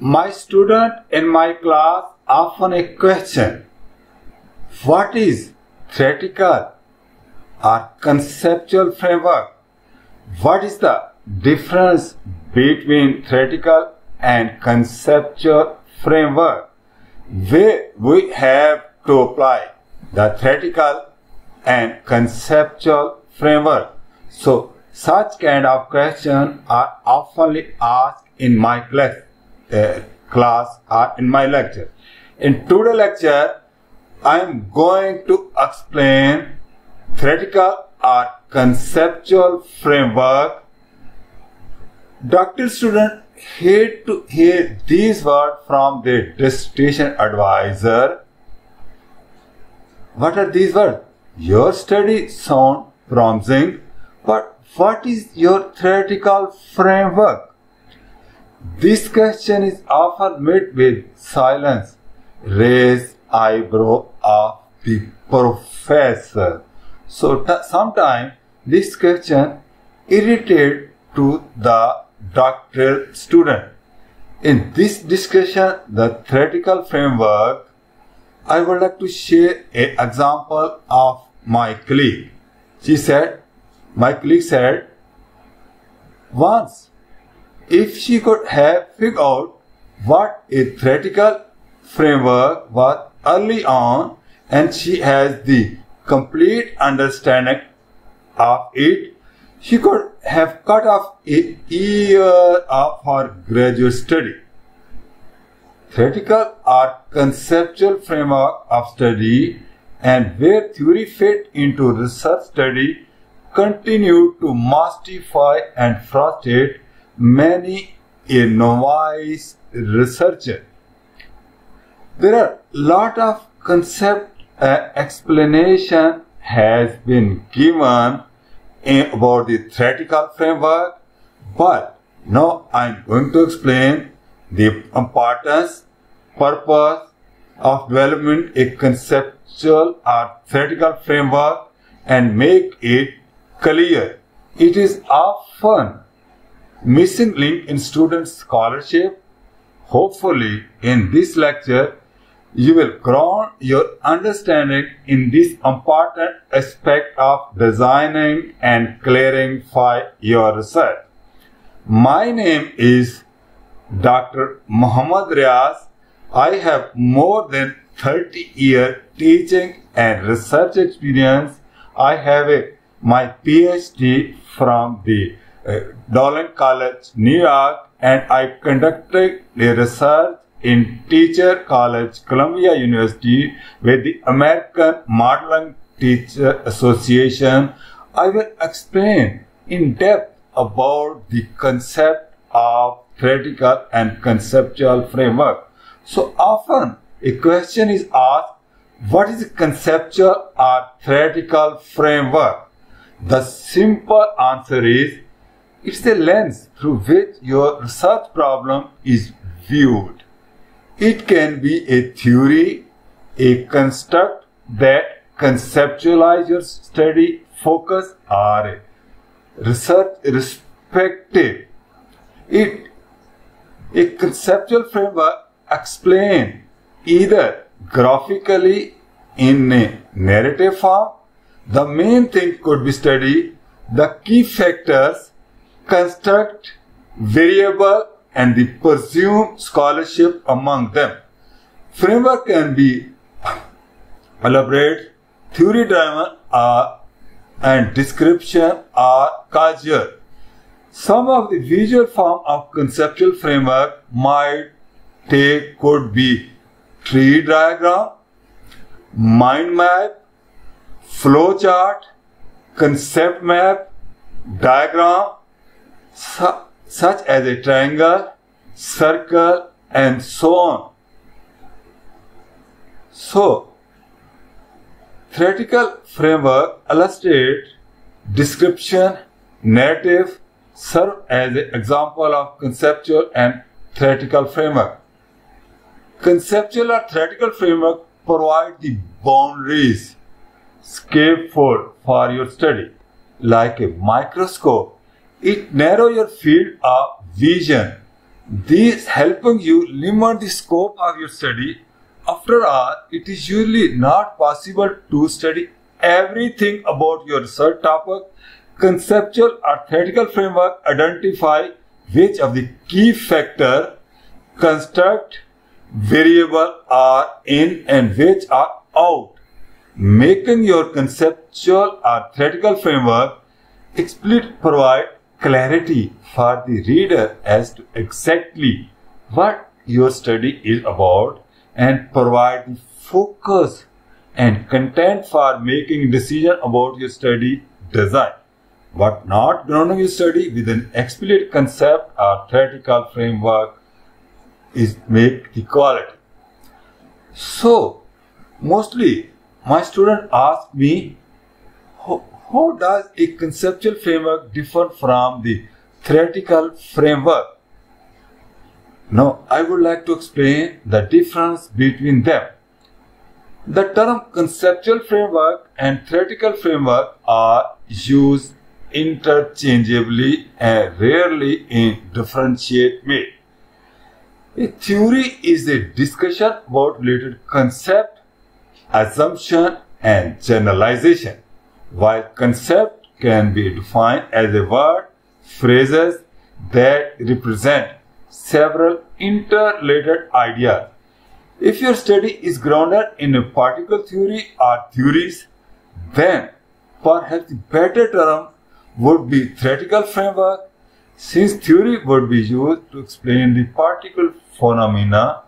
My student in my class often a question, what is theoretical or conceptual framework? What is the difference between theoretical and conceptual framework? Where we have to apply the theoretical and conceptual framework. So such kind of questions are often asked in my class or in my lecture. In today's lecture, I am going to explain theoretical or conceptual framework. Doctor student had to hear these words from their dissertation advisor. What are these words? Your study sound promising, but what is your theoretical framework? This question is often met with silence, raised eyebrow of the professor. So sometimes this question irritates to the doctoral student. In this discussion, the theoretical framework, I would like to share an example of my colleague. My colleague said, once if she could have figured out what a theoretical framework was early on and she has the complete understanding of it, she could have cut off a year of her graduate study. Theoretical or conceptual framework of study and where theory fit into research study continue to mystify and frustrate many a novice researcher. There are a lot of concept explanation has been given about the theoretical framework, but now I am going to explain the importance, purpose of developing a conceptual or theoretical framework and make it clear. It is often missing link in student scholarship. Hopefully, in this lecture, you will grow your understanding in this important aspect of designing and clarify your research. My name is Dr. Muhammad Riaz. I have more than 30 years teaching and research experience. I have my PhD from the Dolan College, New York, and I conducted the research in Teacher College, Columbia University with the American Modeling Teacher Association. I will explain in depth about the concept of theoretical and conceptual framework. So often a question is asked, what is a conceptual or theoretical framework? The simple answer is, it's a lens through which your research problem is viewed. It can be a theory, a construct that conceptualize your study focus or a research perspective. A conceptual framework explains either graphically in a narrative form. The main thing could be study the key factors, construct, variable, and the presumed scholarship among them. Framework can be elaborate, theory-driven, and description or causal. Some of the visual form of conceptual framework could be tree diagram, mind map, flow chart, concept map, diagram, such as a triangle, circle, and so on. So, theoretical framework illustrate, description, narrative serve as an example of conceptual and theoretical framework. Conceptual or theoretical framework provide the boundaries, scaffold for your study. Like a microscope, it narrows your field of vision These helping you limit the scope of your study. After all, it is usually not possible to study everything about your research topic. Conceptual or theoretical framework identify which of the key factors, construct, variable are in and which are out, making your conceptual or theoretical framework explicit provide clarity for the reader as to exactly what your study is about and provide the focus and content for making decision about your study design, but not grounding your study with an explicit concept or theoretical framework is make the quality. So, mostly my student ask me, how does a conceptual framework differ from the theoretical framework? Now, I would like to explain the difference between them. The term conceptual framework and theoretical framework are used interchangeably and rarely in differentiate way. A theory is a discussion about related concept, assumption, and generalization, while concept can be defined as a word, phrases that represent several interrelated ideas. If your study is grounded in a particular theory or theories, then perhaps the better term would be theoretical framework, since theory would be used to explain the particular phenomena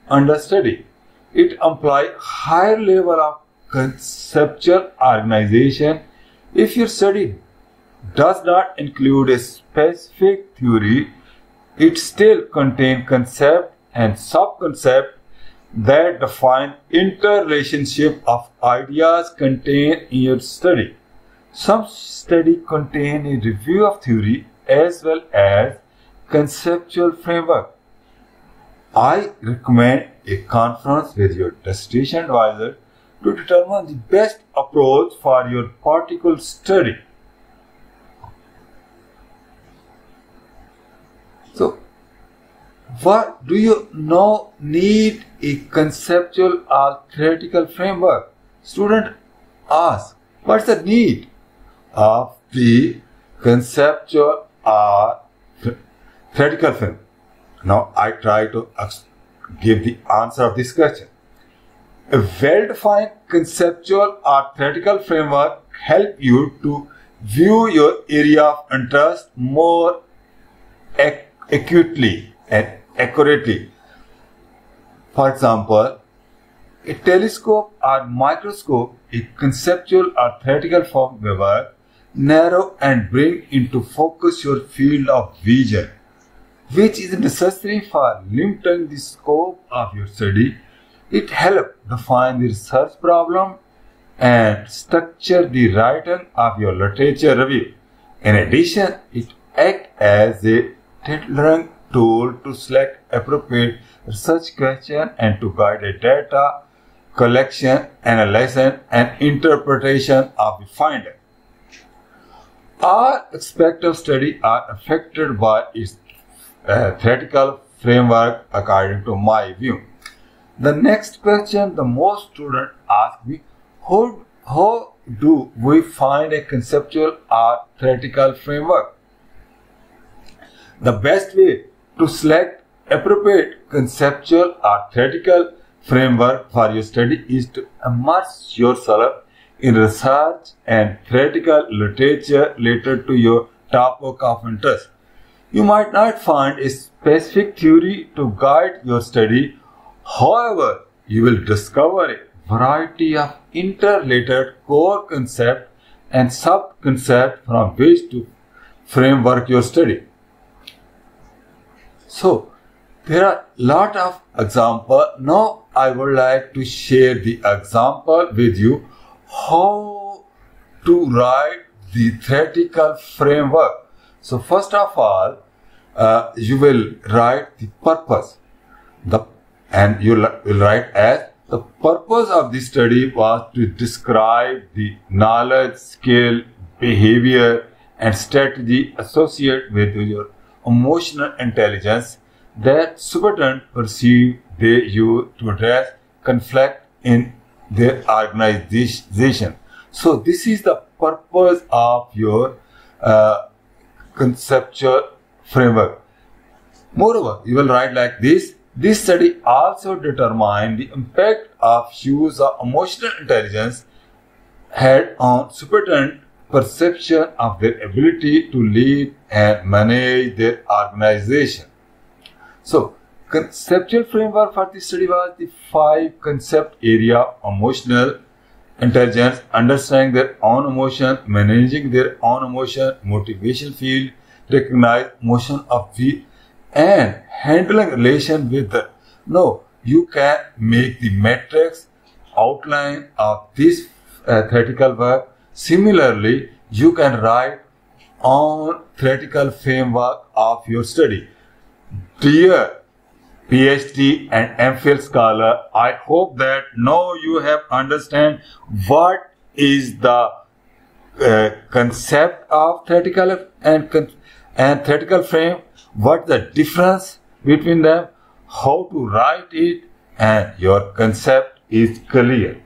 under study. It implies higher level of conceptual organization. If your study does not include a specific theory, it still contains concept and sub-concept that define interrelationship of ideas contained in your study. Some study contain a review of theory as well as conceptual framework. I recommend a conference with your dissertation advisor to determine the best approach for your particular study. So, what do you now need a conceptual or theoretical framework? Student asks, what's the need of the conceptual or theoretical framework? Now I try to give the answer of this question. A well-defined conceptual or theoretical framework helps you to view your area of interest more acutely and accurately. For example, a telescope or microscope, a conceptual or theoretical framework, narrow and bring into focus your field of vision, which is necessary for limiting the scope of your study. It helps define the research problem and structure the writing of your literature review. In addition, it acts as a tailoring tool to select appropriate research questions and to guide a data collection, analysis, and interpretation of the findings. All aspects of study are affected by its theoretical framework according to my view. The next question the most students ask me, how do we find a conceptual or theoretical framework? The best way to select appropriate conceptual or theoretical framework for your study is to immerse yourself in research and theoretical literature related to your topic of interest. You might not find a specific theory to guide your study. However, you will discover a variety of interrelated core concepts and sub-concepts from which to framework your study. So, there are a lot of examples. Now, I would like to share the example with you how to write the theoretical framework. So, first of all, you will write the purpose. And you will write as the purpose of this study was to describe the knowledge, skill, behavior, and strategy associated with your emotional intelligence that superintendent perceive they use to address conflict in their organization. So this is the purpose of your conceptual framework. Moreover, you will write like this. This study also determined the impact of use of emotional intelligence had on superintendent perception of their ability to lead and manage their organization. So, conceptual framework for this study was the 5 concept area: emotional intelligence, understanding their own emotion, managing their own emotion, motivation field, recognize emotion of the, and handling relation with the. Now, you can make the matrix outline of this theoretical work. Similarly, you can write on theoretical framework of your study. Dear PhD and MPhil scholar, I hope that now you have understand what is the concept of theoretical and theoretical frame, what the difference between them, how to write it, and your concept is clear.